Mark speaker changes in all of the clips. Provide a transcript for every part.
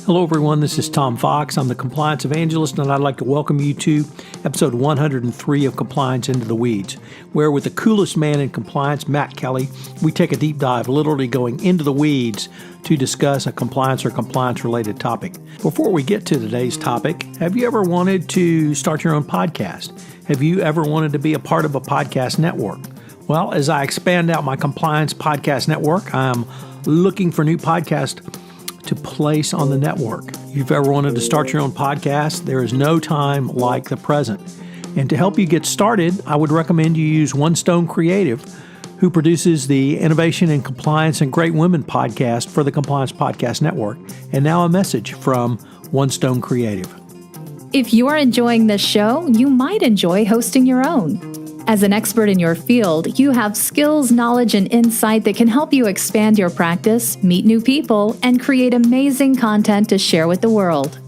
Speaker 1: Hello, everyone. This is Tom Fox. I'm the Compliance Evangelist, and I'd like to welcome you to episode 103 of Compliance Into the Weeds, where with the coolest man in compliance, Matt Kelly, we take a deep dive, literally going into the weeds to discuss a compliance or compliance-related topic. Before we get to today's topic, have you ever wanted to start your own podcast? Have you ever wanted to be a part of a podcast network? Well, as I expand out my compliance podcast network, I'm looking for new podcasts to place on the network. If you've ever wanted to start your own podcast, there is no time like the present. And to help you get started, I would recommend you use One Stone Creative, who produces the Innovation in Compliance and Great Women podcast for the Compliance Podcast Network. And now a message from One Stone Creative.
Speaker 2: If you are enjoying this show, you might enjoy hosting your own. As an expert in your field, you have skills, knowledge, and insight that can help you expand your practice, meet new people, and create amazing content to share with the world.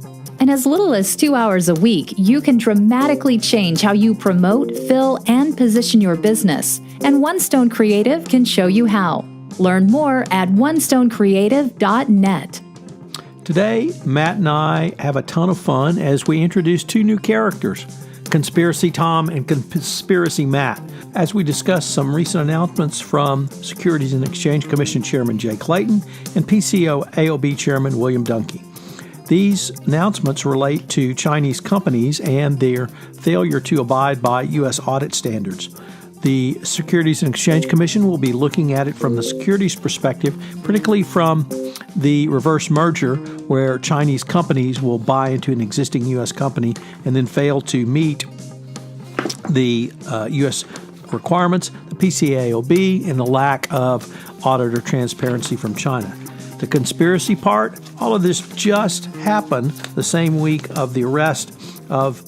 Speaker 2: In as little as 2 hours a week, you can dramatically change how you promote, fill, and position your business. And One Stone Creative can show you how. Learn more at onestonecreative.net.
Speaker 1: Today, Matt and I have a ton of fun as we introduce two new characters, Conspiracy Tom and Conspiracy Matt, as we discuss some recent announcements from Securities and Exchange Commission Chairman Jay Clayton and PCAOB Chairman William Duhnke. These announcements relate to Chinese companies and their failure to abide by U.S. audit standards. The Securities and Exchange Commission will be looking at it from the securities perspective, particularly from the reverse merger where Chinese companies will buy into an existing U.S. company and then fail to meet the U.S. requirements, the PCAOB, and the lack of auditor transparency from China. The conspiracy part, all of this just happened the same week of the arrest of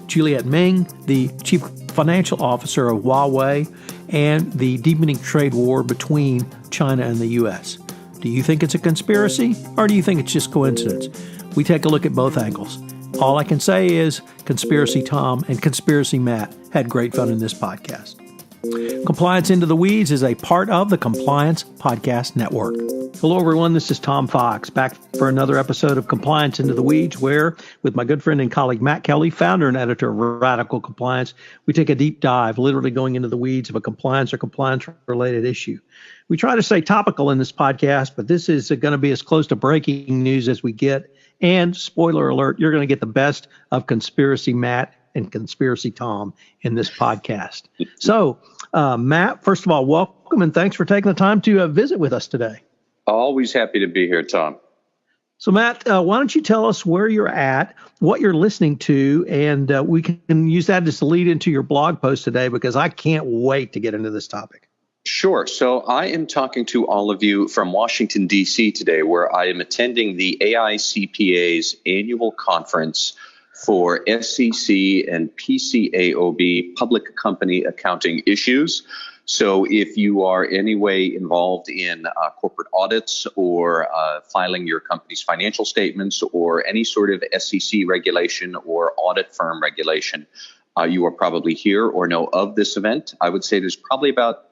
Speaker 1: Juliet Ming, the chief financial officer of Huawei, and the deepening trade war between China and the U.S. Do you think it's a conspiracy, or do you think it's just coincidence? We take a look at both angles. All I can say is Conspiracy Tom and Conspiracy Matt had great fun in this podcast. Compliance Into the Weeds is a part of the Compliance Podcast Network. Hello, everyone. This is Tom Fox, back for another episode of Compliance Into the Weeds, where, with my good friend and colleague Matt Kelly, founder and editor of Radical Compliance, we take a deep dive, literally going into the weeds of a compliance or compliance-related issue. We try to stay topical in this podcast, but this is going to be as close to breaking news as we get. And spoiler alert, you're going to get the best of Conspiracy Matt and Conspiracy Tom in this podcast. So, Matt, first of all, welcome and thanks for taking the time to visit with us today.
Speaker 3: Always happy to be here, Tom.
Speaker 1: So, Matt, why don't you tell us where you're at, what you're listening to, and we can use that as the lead into your blog post today, because I can't wait to get into this topic.
Speaker 3: Sure. So I am talking to all of you from Washington, D.C. today, where I am attending the AICPA's annual conference for SEC and PCAOB public company accounting issues. So if you are any way involved in corporate audits or filing your company's financial statements or any sort of SEC regulation or audit firm regulation, you are probably here or know of this event. I would say there's probably about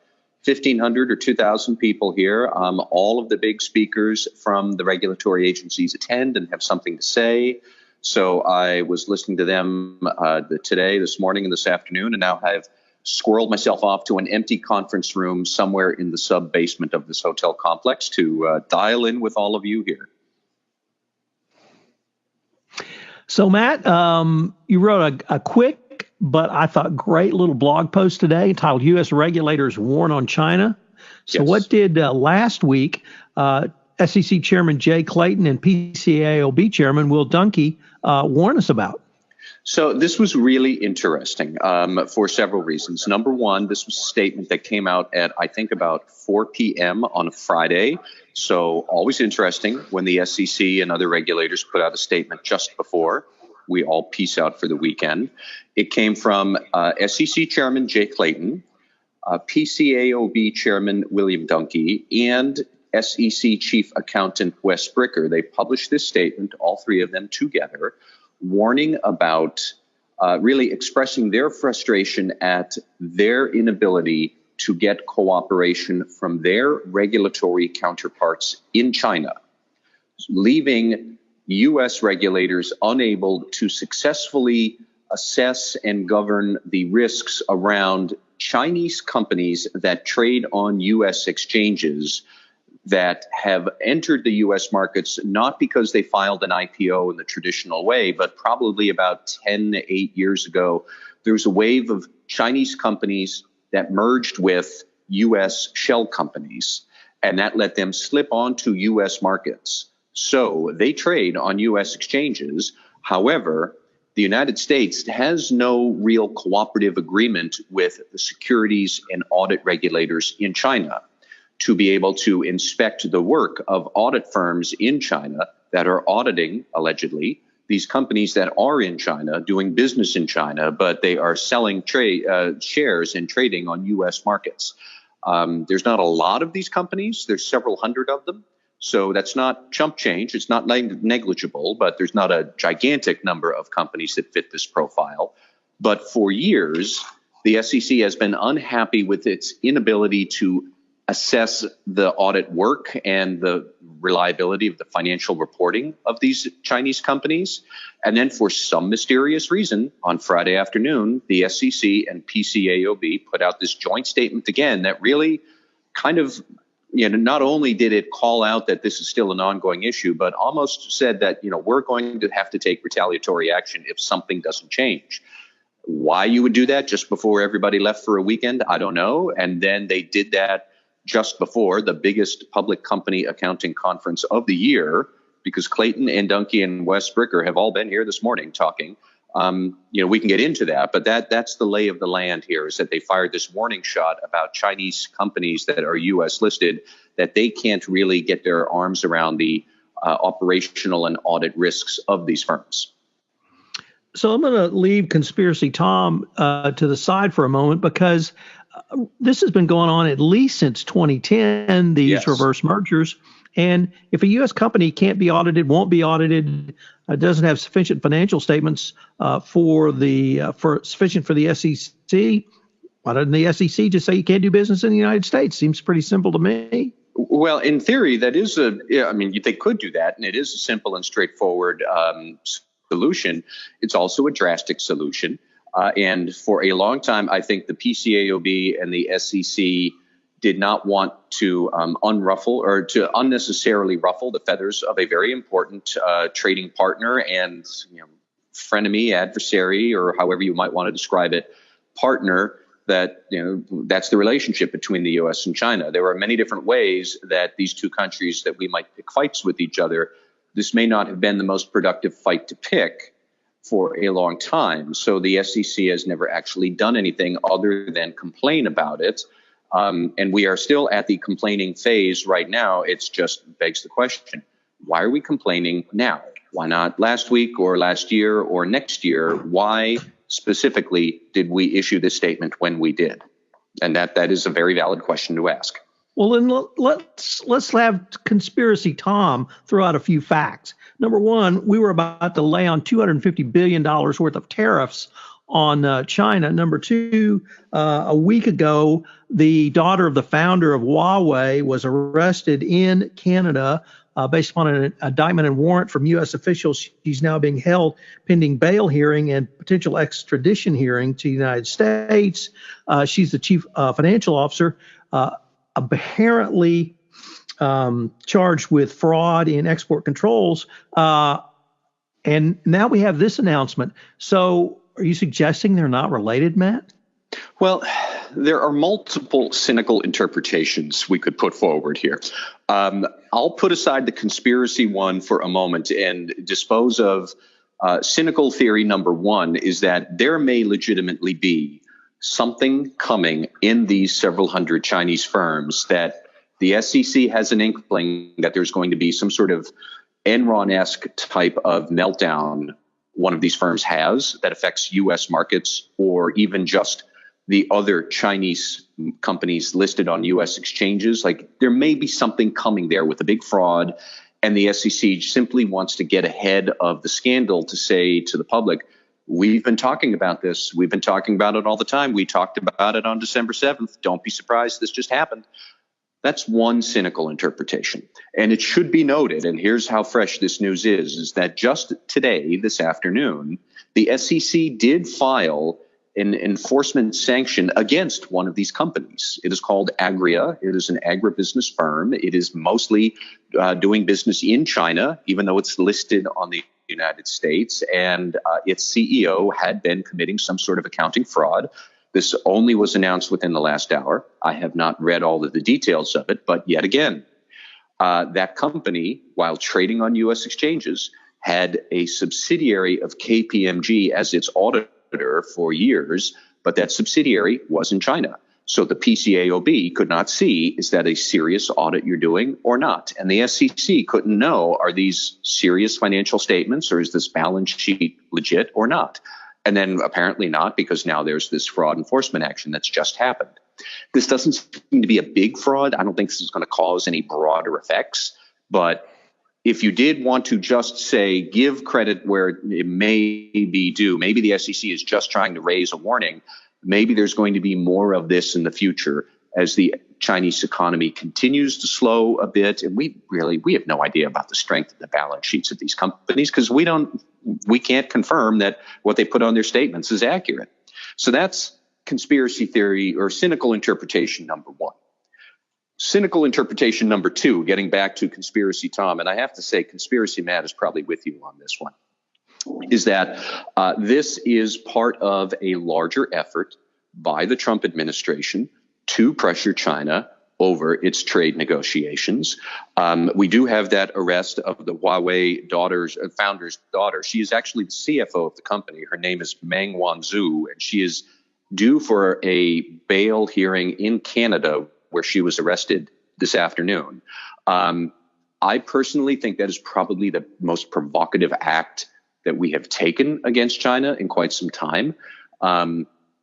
Speaker 3: 1,500 or 2,000 people here. All of the big speakers from the regulatory agencies attend and have something to say. So I was listening to them today, this morning, and this afternoon, and now I've squirreled myself off to an empty conference room somewhere in the sub-basement of this hotel complex to dial in with all of you here.
Speaker 1: So, Matt, you wrote a quick but I thought great little blog post today entitled U.S. Regulators Warn on China. So yes. What did last week SEC Chairman Jay Clayton and PCAOB Chairman Will Duhnke warn us about?
Speaker 3: So this was really interesting for several reasons. Number one, this was a statement that came out at, I think, about 4 p.m. on a Friday. So always interesting when the SEC and other regulators put out a statement just before we all peace out for the weekend. It came from SEC Chairman Jay Clayton, PCAOB Chairman William Duhnke, and SEC Chief Accountant Wes Bricker. They published this statement, all three of them together, warning about really expressing their frustration at their inability to get cooperation from their regulatory counterparts in China, leaving U.S. regulators unable to successfully assess and govern the risks around Chinese companies that trade on U.S. exchanges that have entered the U.S. markets not because they filed an IPO in the traditional way, but probably about 10 to 8 years ago, there was a wave of Chinese companies that merged with U.S. shell companies, and that let them slip onto U.S. markets. So they trade on U.S. exchanges. However, the United States has no real cooperative agreement with the securities and audit regulators in China to be able to inspect the work of audit firms in China that are auditing, allegedly, these companies that are in China, doing business in China, but they are selling shares and trading on U.S. markets. There's not a lot of these companies. There's several hundred of them. So that's not chump change. It's not negligible, but there's not a gigantic number of companies that fit this profile. But for years, the SEC has been unhappy with its inability to assess the audit work and the reliability of the financial reporting of these Chinese companies. And then for some mysterious reason, on Friday afternoon, the SEC and PCAOB put out this joint statement again that really kind of, not only did it call out that this is still an ongoing issue, but almost said that, we're going to have to take retaliatory action if something doesn't change. Why you would do that just before everybody left for a weekend, I don't know. And then they did that just before the biggest public company accounting conference of the year, because Clayton and Duhnke and Wes Bricker have all been here this morning talking. We can get into that, but that's the lay of the land here, is that they fired this warning shot about Chinese companies that are U.S. listed, that they can't really get their arms around the operational and audit risks of these firms.
Speaker 1: So I'm going to leave Conspiracy Tom to the side for a moment, because this has been going on at least since 2010, these reverse mergers. And if a U.S. company can't be audited, won't be audited, doesn't have sufficient financial statements sufficient for the SEC, why doesn't the SEC just say you can't do business in the United States? Seems pretty simple to me.
Speaker 3: Well, in theory, that is they could do that, and it is a simple and straightforward solution. It's also a drastic solution. And for a long time, I think the PCAOB and the SEC did not want to unruffle or to unnecessarily ruffle the feathers of a very important trading partner and frenemy, adversary, or however you might want to describe it, partner that, that's the relationship between the U.S. and China. There are many different ways that these two countries, that we might pick fights with each other. This may not have been the most productive fight to pick for a long time. So the SEC has never actually done anything other than complain about it. And we are still at the complaining phase right now. It's just begs the question, why are we complaining now? Why not last week or last year or next year? Why specifically did we issue this statement when we did? And that is a very valid question to ask.
Speaker 1: Well, then let's have Conspiracy Tom throw out a few facts. Number one, we were about to lay on $250 billion worth of tariffs on China. Number two, a week ago, the daughter of the founder of Huawei was arrested in Canada based upon an indictment and warrant from U.S. officials. She's now being held pending bail hearing and potential extradition hearing to the United States. She's the chief financial officer, apparently charged with fraud in export controls. And now we have this announcement. So are you suggesting they're not related, Matt?
Speaker 3: Well, there are multiple cynical interpretations we could put forward here. I'll put aside the conspiracy one for a moment and dispose of cynical theory number one, is that there may legitimately be something coming in these several hundred Chinese firms that the SEC has an inkling that there's going to be some sort of Enron-esque type of meltdown one of these firms has that affects U.S. markets, or even just the other Chinese companies listed on U.S. exchanges. Like, there may be something coming there with a big fraud, and the SEC simply wants to get ahead of the scandal to say to the public, we've been talking about this. We've been talking about it all the time. We talked about it on December 7th. Don't be surprised. This just happened. That's one cynical interpretation. And it should be noted, and here's how fresh this news is that just today, this afternoon, the SEC did file an enforcement sanction against one of these companies. It is called Agria. It is an agribusiness firm. It is mostly doing business in China, even though it's listed on the United States. And its CEO had been committing some sort of accounting fraud. This only was announced within the last hour. I have not read all of the details of it, but yet again, that company, while trading on U.S. exchanges, had a subsidiary of KPMG as its auditor for years, but that subsidiary was in China. So the PCAOB could not see, is that a serious audit you're doing or not? And the SEC couldn't know, are these serious financial statements or is this balance sheet legit or not? And then apparently not, because now there's this fraud enforcement action that's just happened. This doesn't seem to be a big fraud. I don't think this is going to cause any broader effects. But if you did want to just say, give credit where it may be due, maybe the SEC is just trying to raise a warning. Maybe there's going to be more of this in the future as the Chinese economy continues to slow a bit. And we have no idea about the strength of the balance sheets of these companies because we can't confirm that what they put on their statements is accurate. So that's conspiracy theory or cynical interpretation number one. Cynical interpretation number two, getting back to conspiracy Tom, and I have to say conspiracy Matt is probably with you on this one, is that this is part of a larger effort by the Trump administration to pressure China over its trade negotiations. We do have that arrest of the Huawei founder's daughter. She is actually the CFO of the company. Her name is Meng Wanzhou, and she is due for a bail hearing in Canada where she was arrested this afternoon. I personally think that is probably the most provocative act that we have taken against China in quite some time.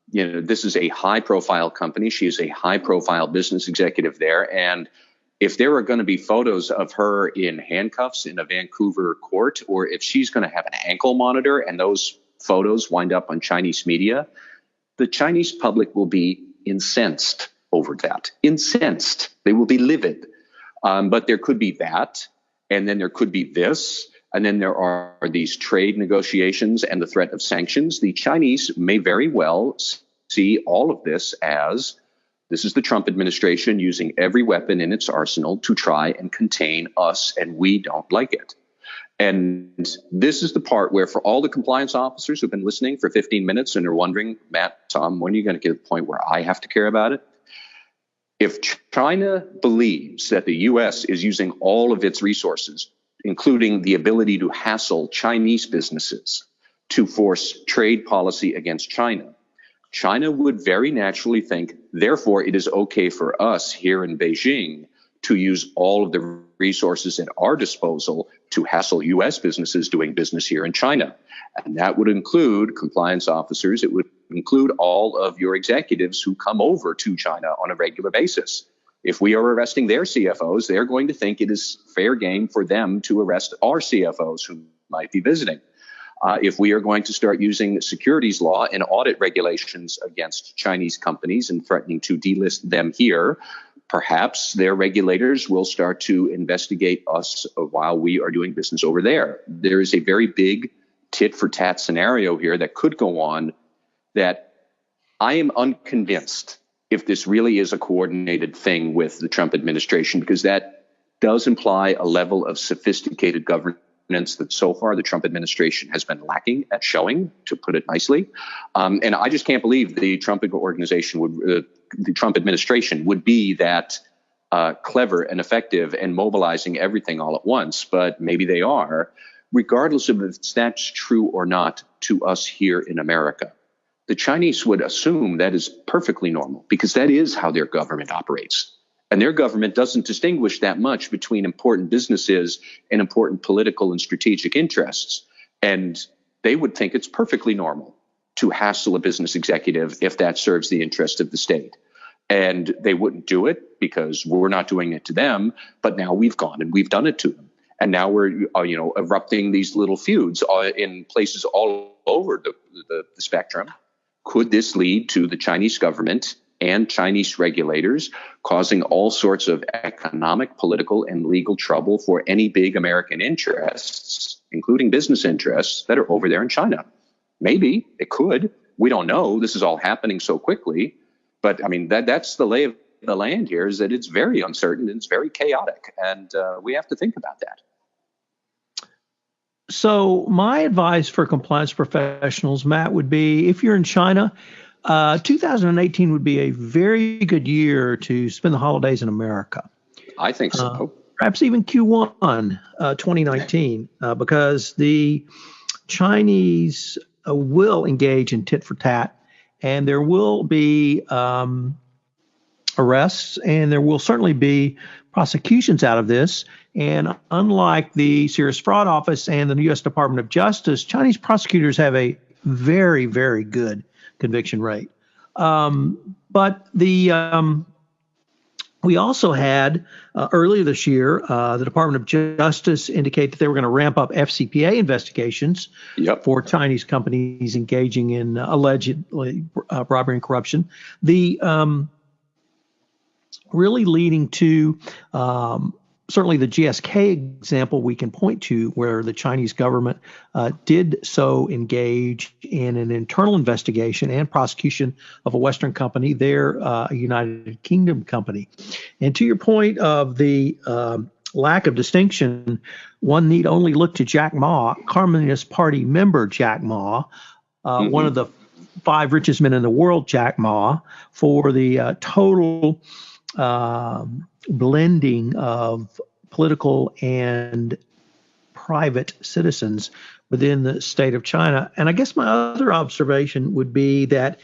Speaker 3: This is a high-profile company. She is a high-profile business executive there. And if there are going to be photos of her in handcuffs in a Vancouver court, or if she's going to have an ankle monitor and those photos wind up on Chinese media, the Chinese public will be incensed over that. Incensed. They will be livid. But there could be that, and then there could be this, and then there are these trade negotiations and the threat of sanctions. The Chinese may very well see all of this as this is the Trump administration using every weapon in its arsenal to try and contain us, and we don't like it. And this is the part where for all the compliance officers who've been listening for 15 minutes and are wondering, Matt, Tom, when are you going to get to the point where I have to care about it? If China believes that the U.S. is using all of its resources, including the ability to hassle Chinese businesses to force trade policy against China, China would very naturally think, therefore, it is okay for us here in Beijing to use all of the resources at our disposal to hassle U.S. businesses doing business here in China. And that would include compliance officers. It would include all of your executives who come over to China on a regular basis. If we are arresting their CFOs, they're going to think it is fair game for them to arrest our CFOs who might be visiting. If we are going to start using securities law and audit regulations against Chinese companies and threatening to delist them here, perhaps their regulators will start to investigate us while we are doing business over there. There is a very big tit-for-tat scenario here that could go on that I am unconvinced if this really is a coordinated thing with the Trump administration, because that does imply a level of sophisticated governance that so far the Trump administration has been lacking at showing, to put it nicely. And I just can't believe the Trump administration would be that clever and effective and mobilizing everything all at once, but maybe they are, regardless of if that's true or not to us here in America. The Chinese would assume that is perfectly normal because that is how their government operates. And their government doesn't distinguish that much between important businesses and important political and strategic interests. And they would think it's perfectly normal to hassle a business executive if that serves the interest of the state. And they wouldn't do it because we're not doing it to them. But now we've gone and we've done it to them. And now we're, erupting these little feuds in places all over the spectrum. Could this lead to the Chinese government and Chinese regulators, causing all sorts of economic, political, and legal trouble for any big American interests, including business interests that are over there in China. Maybe it could. We don't know. This is all happening so quickly. But I mean, that's the lay of the land here, is that it's very uncertain and it's very chaotic. And we have to think about that.
Speaker 1: So my advice for compliance professionals, Matt, would be if you're in China, 2018 would be a very good year to spend the holidays in America.
Speaker 3: I think so.
Speaker 1: Perhaps even Q1 2019, because the Chinese will engage in tit for tat, and there will be arrests, and there will certainly be prosecutions out of this. And unlike the Serious Fraud Office and the U.S. Department of Justice, Chinese prosecutors have a very, very good conviction rate. But we also had earlier this year, the Department of Justice indicate that they were going to ramp up FCPA investigations for Chinese companies engaging in allegedly robbery and corruption. The really leading to certainly the GSK example we can point to, where the Chinese government did so engage in an internal investigation and prosecution of a Western company, their a United Kingdom company. And to your point of the lack of distinction, one need only look to Jack Ma, Communist Party member Jack Ma, one of the 5 richest men in the world, Jack Ma, for the total blending of political and private citizens within the state of China. And I guess my other observation would be that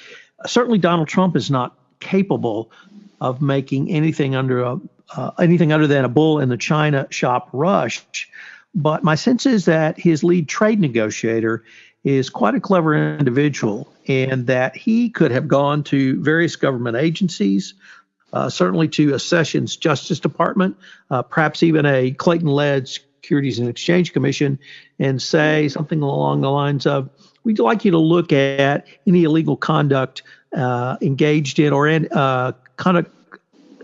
Speaker 1: certainly Donald Trump is not capable of making anything anything other than a bull in the China shop rush. But my sense is that his lead trade negotiator is quite a clever individual, and that he could have gone to various government agencies, certainly to a Sessions Justice Department, perhaps even a Clayton-led Securities and Exchange Commission, and say something along the lines of, we'd like you to look at any illegal conduct engaged in or conduct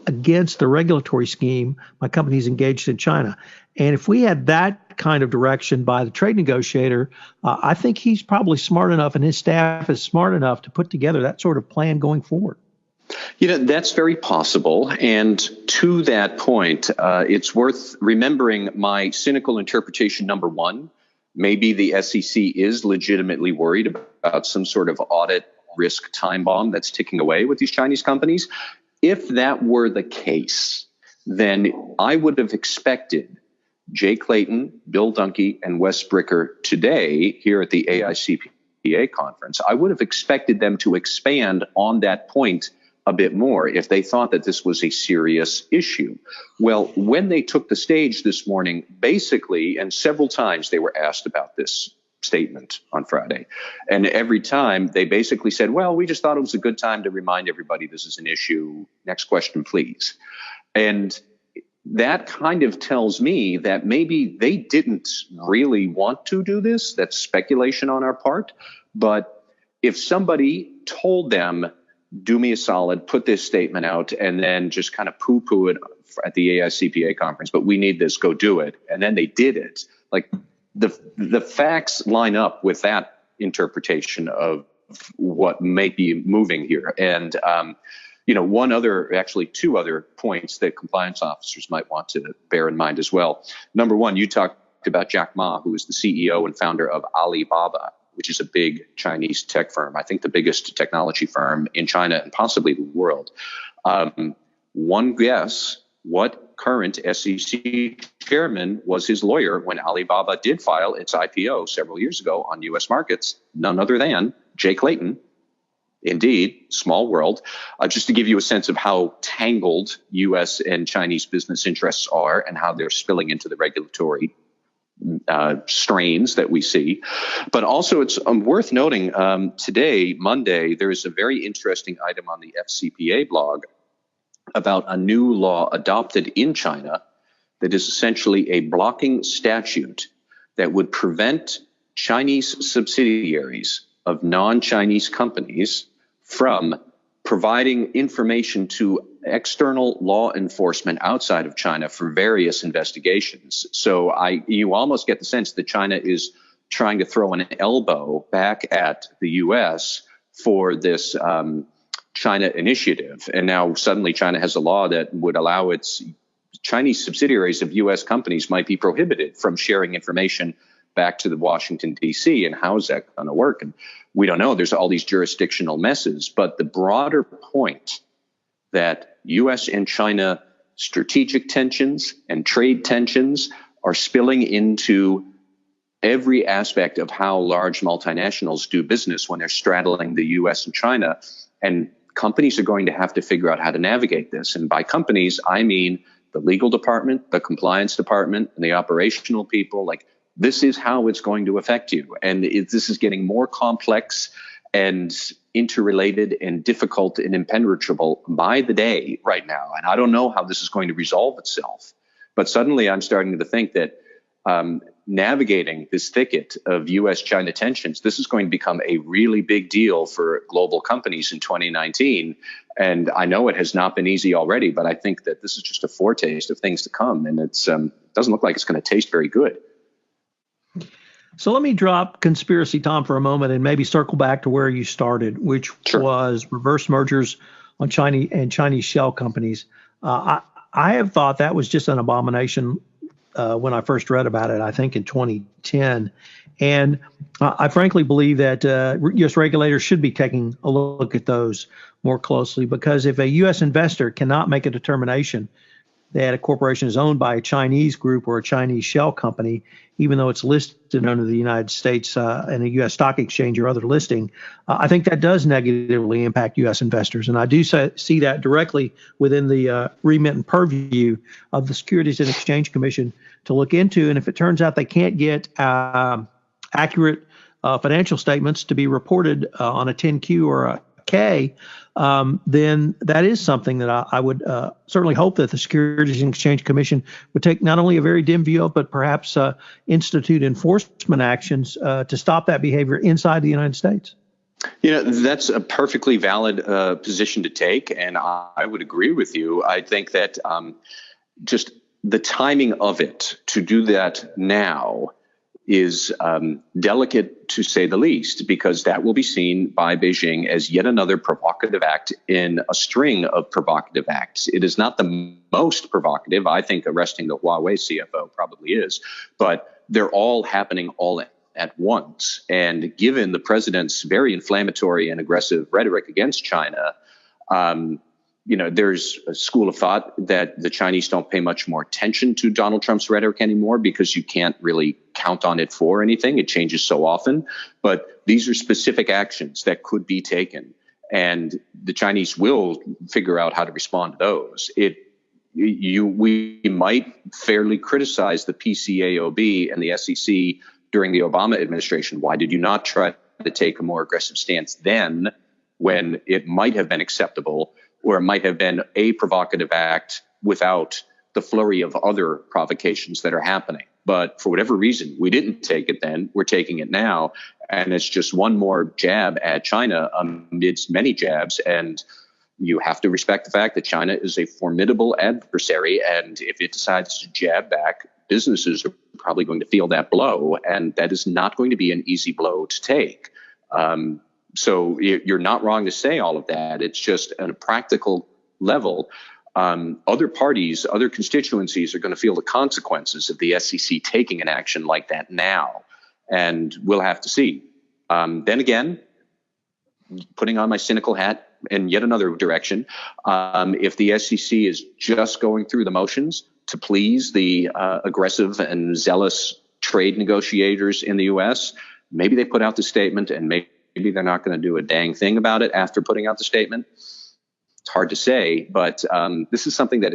Speaker 1: against the regulatory scheme my company's engaged in China. And if we had that kind of direction by the trade negotiator, I think he's probably smart enough, and his staff is smart enough to put together that sort of plan going forward.
Speaker 3: That's very possible. And to that point, it's worth remembering my cynical interpretation number one. Maybe the SEC is legitimately worried about some sort of audit risk time bomb that's ticking away with these Chinese companies. If that were the case, then I would have expected Jay Clayton, Bill Duhnke, and Wes Bricker today here at the AICPA conference. I would have expected them to expand on that point a bit more if they thought that this was a serious issue. Well, when they took the stage this morning, basically, and several times they were asked about this statement on Friday, and every time they basically said, well, we just thought it was a good time to remind everybody this is an issue. Next question, please. And that kind of tells me that maybe they didn't really want to do this. That's speculation on our part. But if somebody told them, do me a solid, put this statement out, and then just kind of poo-poo it at the AICPA conference, but we need this, go do it. And then they did it. Like the facts line up with that interpretation of what may be moving here. And, two other points that compliance officers might want to bear in mind as well. Number one, you talked about Jack Ma, who is the CEO and founder of Alibaba, which is a big Chinese tech firm, I think the biggest technology firm in China and possibly the world. One guess, what current SEC chairman was his lawyer when Alibaba did file its IPO several years ago on U.S. markets? None other than Jay Clayton. Indeed, small world. Just to give you a sense of how tangled U.S. and Chinese business interests are and how they're spilling into the regulatory strains that we see. But also it's worth noting today, Monday, there is a very interesting item on the FCPA blog about a new law adopted in China that is essentially a blocking statute that would prevent Chinese subsidiaries of non-Chinese companies from providing information to external law enforcement outside of China for various investigations. So you almost get the sense that China is trying to throw an elbow back at the U.S. for this China initiative. And now suddenly China has a law that would allow its Chinese subsidiaries of U.S. companies might be prohibited from sharing information back to the Washington, D.C. And how is that going to work? And we don't know. There's all these jurisdictional messes. But the broader point that U.S. and China strategic tensions and trade tensions are spilling into every aspect of how large multinationals do business when they're straddling the U.S. and China. And companies are going to have to figure out how to navigate this. And by companies, I mean the legal department, the compliance department, and the operational people. Like, this is how it's going to affect you. And this is getting more complex and interrelated and difficult and impenetrable by the day right now. And I don't know how this is going to resolve itself. But suddenly I'm starting to think that navigating this thicket of U.S.-China tensions, this is going to become a really big deal for global companies in 2019. And I know it has not been easy already, but I think that this is just a foretaste of things to come. And it doesn't look like it's going to taste very good.
Speaker 1: So let me drop Conspiracy Tom for a moment and maybe circle back to where you started, which was reverse mergers on Chinese shell companies. I have thought that was just an abomination when I first read about it, I think in 2010. And I frankly believe that U.S. regulators should be taking a look at those more closely, because if a U.S. investor cannot make a determination that a corporation is owned by a Chinese group or a Chinese shell company, even though it's listed under the United States and a U.S. stock exchange or other listing, I think that does negatively impact U.S. investors. And I do see that directly within the remit and purview of the Securities and Exchange Commission to look into. And if it turns out they can't get accurate financial statements to be reported on a 10Q or a K, then that is something that I would certainly hope that the Securities and Exchange Commission would take not only a very dim view of, but perhaps institute enforcement actions to stop that behavior inside the United States.
Speaker 3: You know, that's a perfectly valid position to take, and I would agree with you. I think that just the timing of it to do that now is delicate, to say the least, because that will be seen by Beijing as yet another provocative act in a string of provocative acts. It is not the most provocative. I think arresting the Huawei CFO probably is, but they're all happening all at once. And given the president's very inflammatory and aggressive rhetoric against China, there's a school of thought that the Chinese don't pay much more attention to Donald Trump's rhetoric anymore because you can't really count on it for anything. It changes so often. But these are specific actions that could be taken, and the Chinese will figure out how to respond to those. We might fairly criticize the PCAOB and the SEC during the Obama administration. Why did you not try to take a more aggressive stance then, when it might have been acceptable? Or it might have been a provocative act without the flurry of other provocations that are happening. But for whatever reason, we didn't take it then. We're taking it now. And it's just one more jab at China amidst many jabs. And you have to respect the fact that China is a formidable adversary. And if it decides to jab back, businesses are probably going to feel that blow. And that is not going to be an easy blow to take. So you're not wrong to say all of that. It's just at a practical level, other parties, other constituencies are going to feel the consequences of the SEC taking an action like that now. And we'll have to see. Then again, putting on my cynical hat in yet another direction, if the SEC is just going through the motions to please the aggressive and zealous trade negotiators in the U.S., maybe they put out the statement and maybe they're not going to do a dang thing about it after putting out the statement. It's hard to say, but this is something that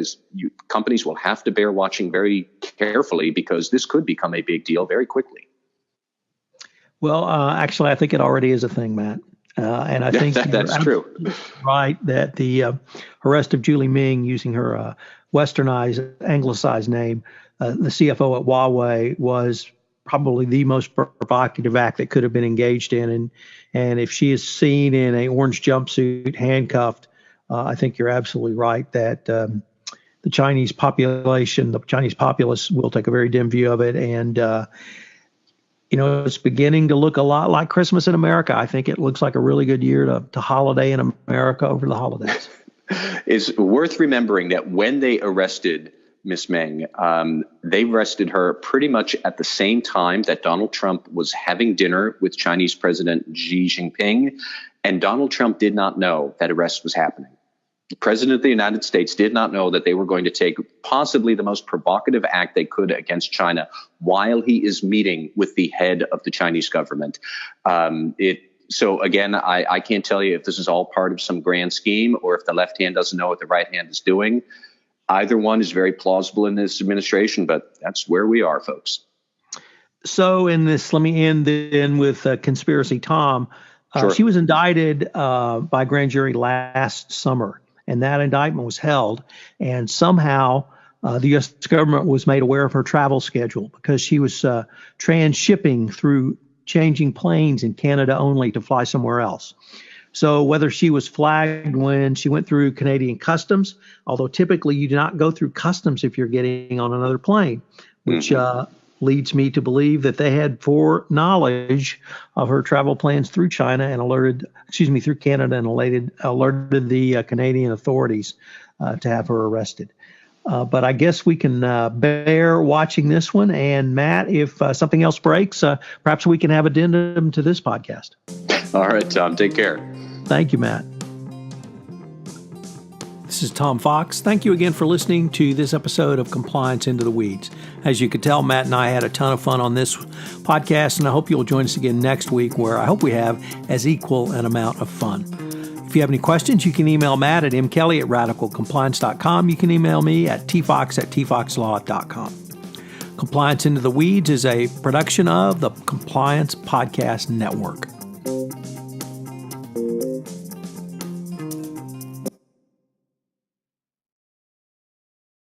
Speaker 3: companies will have to bear watching very carefully, because this could become a big deal very quickly.
Speaker 1: Well, actually, I think it already is a thing, Matt. And I think
Speaker 3: that's true.
Speaker 1: Right, that the arrest of Julie Ming using her westernized, anglicized name, the CFO at Huawei, was probably the most provocative act that could have been engaged in. And if she is seen in a orange jumpsuit, handcuffed, I think you're absolutely right that the Chinese populace will take a very dim view of it. And, it's beginning to look a lot like Christmas in America. I think it looks like a really good year to holiday in America over the holidays.
Speaker 3: It's worth remembering that when they arrested Miss Meng, they arrested her pretty much at the same time that Donald Trump was having dinner with Chinese President Xi Jinping, and Donald Trump did not know that arrest was happening. The President of the United States did not know that they were going to take possibly the most provocative act they could against China while he is meeting with the head of the Chinese government. So again, I can't tell you if this is all part of some grand scheme or if the left hand doesn't know what the right hand is doing. Either one is very plausible in this administration, but that's where we are, folks.
Speaker 1: So in this, let me end then with Conspiracy Tom.
Speaker 3: Sure.
Speaker 1: She was indicted by grand jury last summer, and that indictment was held. And somehow the U.S. government was made aware of her travel schedule because she was transshipping through changing planes in Canada only to fly somewhere else. So whether she was flagged when she went through Canadian customs, although typically you do not go through customs if you're getting on another plane, which leads me to believe that they had foreknowledge of her travel plans through China and through Canada and alerted the Canadian authorities to have her arrested. But I guess we can bear watching this one. And Matt, if something else breaks, perhaps we can have addendum to this podcast.
Speaker 3: All right, Tom, take care.
Speaker 1: Thank you, Matt. This is Tom Fox. Thank you again for listening to this episode of Compliance Into the Weeds. As you could tell, Matt and I had a ton of fun on this podcast, and I hope you'll join us again next week, where I hope we have as equal an amount of fun. If you have any questions, you can email Matt at mkelly@radicalcompliance.com. You can email me at tfox@tfoxlaw.com. Compliance Into the Weeds is a production of the Compliance Podcast Network.